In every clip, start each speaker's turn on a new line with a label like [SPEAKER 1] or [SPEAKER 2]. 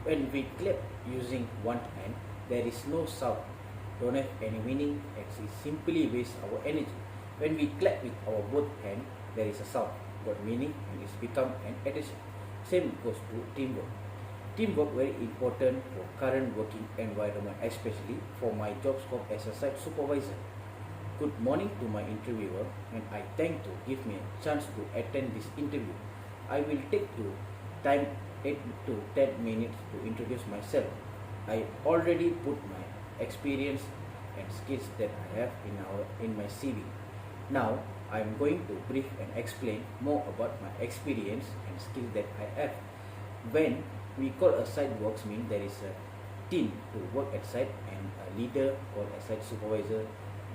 [SPEAKER 1] When we clap using one hand, there is no sound, don't have any meaning, and it simply wastes our energy. When we clap with our both hand, there is a sound, got meaning, and it's become an addition. Same goes to teamwork. Teamwork very important for current working environment, especially for my job scope as a site supervisor. Good morning to my interviewer, and I thank to give me a chance to attend this interview. I will take to time 8 to 10 minutes to introduce myself. I already put my experience and skills that I have in my CV. Now I am going to brief and explain more about my experience and skills that I have. When we call a site works mean there is a team to work at site, and a leader or a site supervisor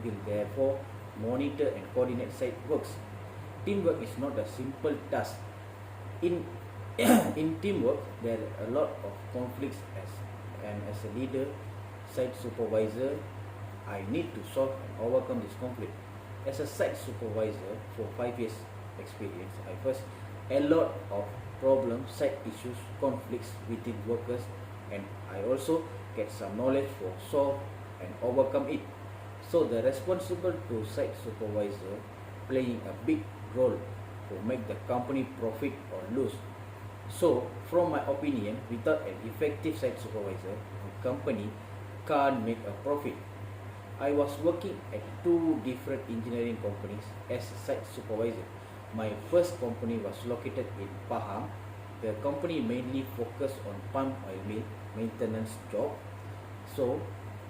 [SPEAKER 1] will therefore monitor and coordinate site works. Teamwork is not a simple task. In in teamwork, there are a lot of conflicts as a leader, site supervisor, I need to solve and overcome this conflict. As a site supervisor for 5 years experience, I face a lot of problems, site issues, conflicts within workers, and I also get some knowledge for solve and overcome it. So the responsible to site supervisor playing a big role to make the company profit or lose. So from my opinion, without an effective site supervisor, the company can't make a profit. I was working at two different engineering companies as a site supervisor. My first company was located in Pahang. The company mainly focused on palm oil mill maintenance job. So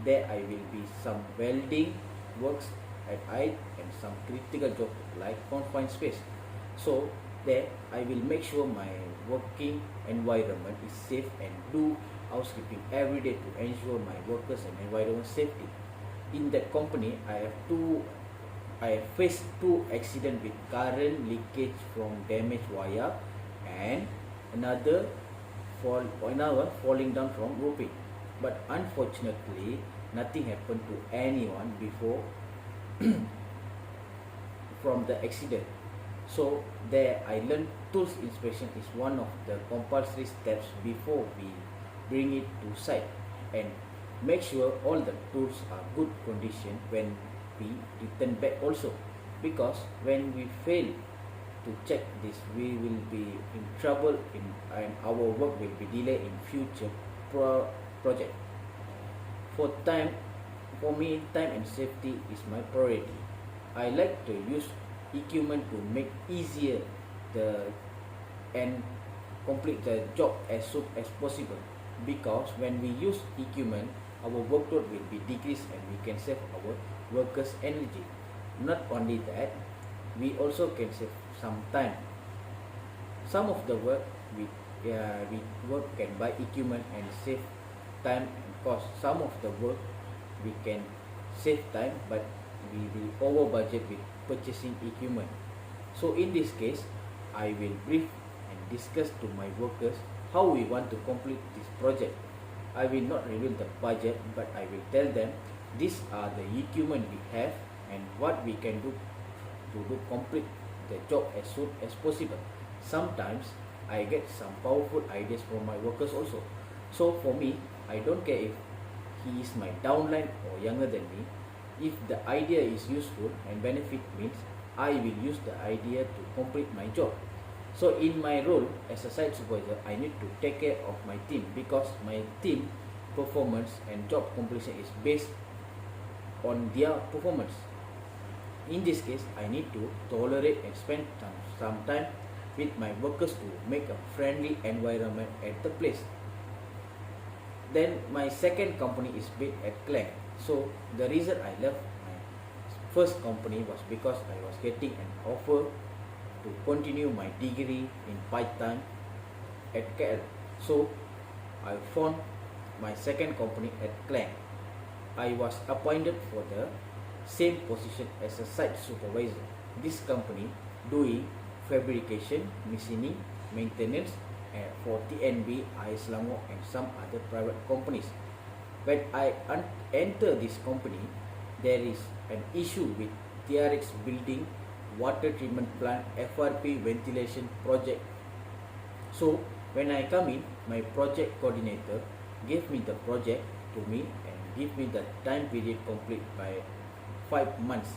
[SPEAKER 1] there I will be some welding works at height and some critical job like confined space. So there I will make sure my working environment is safe and do housekeeping every day to ensure my workers and environment safety. In that company, I have faced two accidents with current leakage from damaged wire, and another falling down from roofing. But unfortunately, nothing happened to anyone before from the accident. So there I learned tools inspection is one of the compulsory steps before we bring it to site, and make sure all the tools are good condition when we return back also, because when we fail to check this, we will be in trouble and our work will be delayed in future project. For me, time and safety is my priority. I like to use equipment to make easier and complete the job as soon as possible, because when we use equipment, our workload will be decreased and we can save our workers energy. Not only that, we also can save some time. Some of the work we can buy equipment and save time and cost. Some of the work we can save time, but we will over budget with purchasing equipment. So in this case, I will brief and discuss to my workers how we want to complete this project. I will not reveal the budget, but I will tell them these are the equipment we have and what we can do to complete the job as soon as possible. Sometimes I get some powerful ideas from my workers also. So for me, I don't care if he is my downline or younger than me. If the idea is useful and benefit means, I will use the idea to complete my job. So in my role as a site supervisor, I need to take care of my team, because my team performance and job completion is based on their performance. In this case, I need to tolerate and spend some time with my workers to make a friendly environment at the place. Then my second company is based at Klang. So the reason I left my first company was because I was getting an offer to continue my degree in part-time at KL. So I found my second company at Klang. I was appointed for the same position as a site supervisor. This company doing fabrication, machining, maintenance for TNB, IS Selangor and some other private companies. When I enter this company, there is an issue with TRX building water treatment plant FRP ventilation project. So When I come in, my project coordinator gave me the project to me and give me the time period complete by 5 months.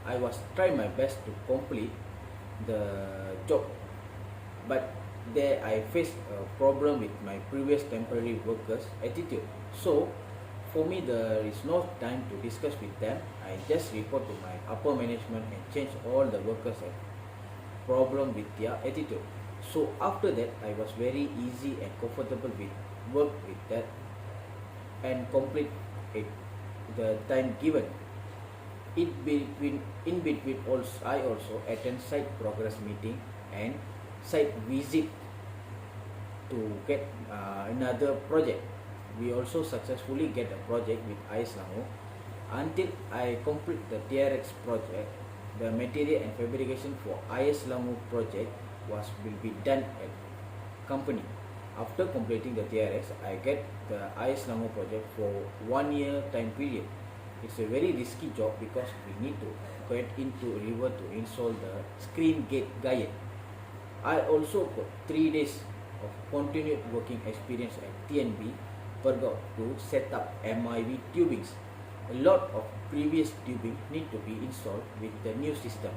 [SPEAKER 1] I was trying my best to complete the job, but there I faced a problem with my previous temporary workers' attitude. So for me, there is no time to discuss with them. I just report to my upper management and change all the workers' problem with their attitude. So after that, I was very easy and comfortable with work with that and complete it the time given. In between also, I also attend site progress meeting and site visit to get another project. We also successfully get a project with IS Lango. Until I complete the TRX project, the material and fabrication for IS Lango project will be done at company. After completing the TRX, I get the IS Lango project for 1 year time period. It's a very risky job because we need to get into a river to install the screen gate guide. I also got 3 days of continued working experience at TNB Pergau to set up MIV tubings. A lot of previous tubing need to be installed with the new system.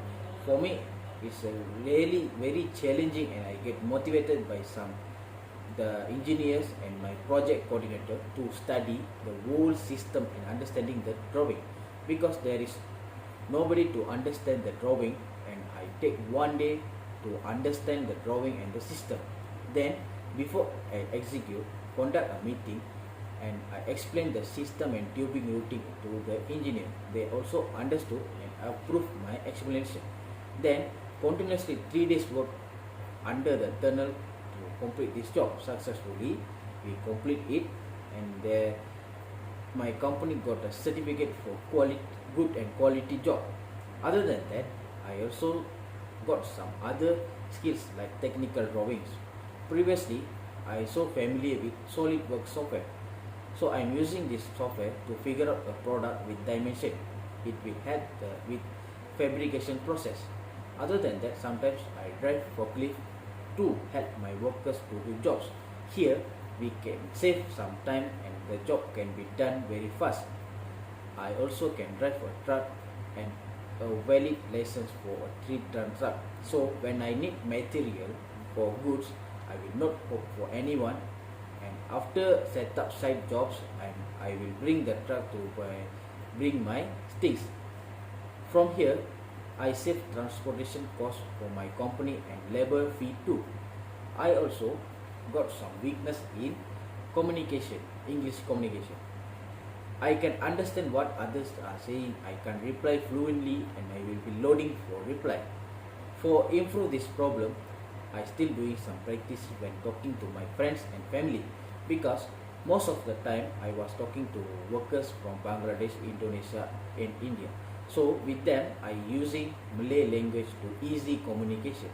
[SPEAKER 1] For me, it's a really very challenging, and I get motivated by the engineers and my project coordinator to study the whole system and understanding the drawing, because there is nobody to understand the drawing, and I take 1 day to understand the drawing and the system. Then before I execute, conduct a meeting and I explain the system and tubing routing to the engineer. They also understood and approved my explanation. Then continuously 3 days work under the tunnel to complete this job successfully. We complete it, and my company got a certificate for good and quality job. Other than that, I also got some other skills like technical drawings. Previously, I so familiar with SolidWorks software, so I am using this software to figure out a product with dimension. It will help with fabrication process. Other than that, sometimes I drive forklift to help my workers to do jobs. Here, we can save some time and the job can be done very fast. I also can drive a truck and a valid license for a 3-ton truck. So when I need material for goods, I will not hope for anyone, and after set up side jobs, I will bring the truck to bring my things. From here, I save transportation costs for my company and labor fee too. I also got some weakness in communication, English communication. I can understand what others are saying. I can reply fluently, and I will be loading for reply. For improve this problem, I still doing some practice when talking to my friends and family, because most of the time I was talking to workers from Bangladesh, Indonesia and India. So with them I using Malay language to easy communication,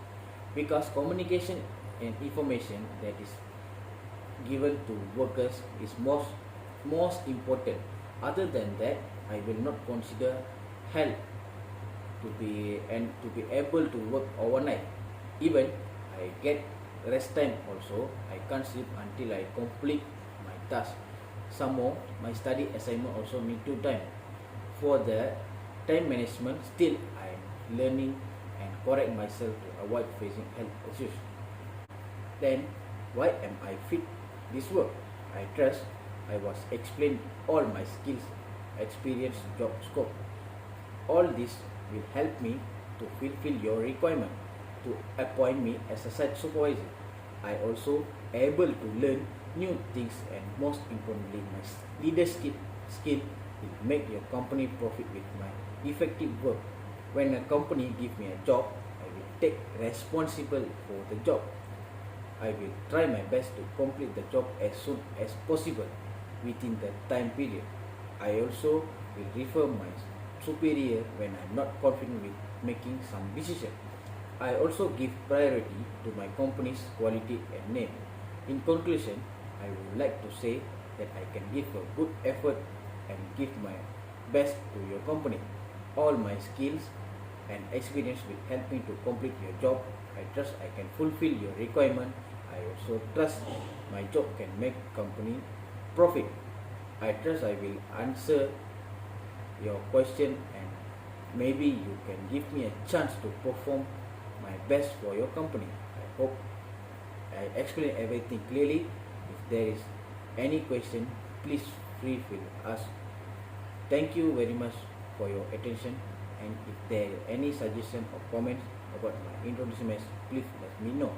[SPEAKER 1] because communication and information that is given to workers is most important. Other than that, I will not consider help to be able to work overnight. Even I get rest time also. I can't sleep until I complete my task. Some more, my study assignment also need to time. For the time management, still I am learning and correct myself to avoid facing health issues. Then, why am I fit this work? I trust I was explained all my skills, experience, job scope. All this will help me to fulfill your requirement to appoint me as a site supervisor. I also able to learn new things, and most importantly, my leadership skill will make your company profit with my effective work. When a company give me a job, I will take responsible for the job. I will try my best to complete the job as soon as possible within the time period. I also will refer my superior when I am not confident with making some decision. I also give priority to my company's quality and name. In conclusion, I would like to say that I can give a good effort and give my best to your company. All my skills and experience will help me to complete your job. I trust I can fulfill your requirement. I also trust my job can make company profit. I trust I will answer your question, and maybe you can give me a chance to perform my best for your company. I hope I explained everything clearly. If there is any question, please feel free to ask. Thank you very much for your attention, and if there are any suggestion or comments about my introduction message, please let me know.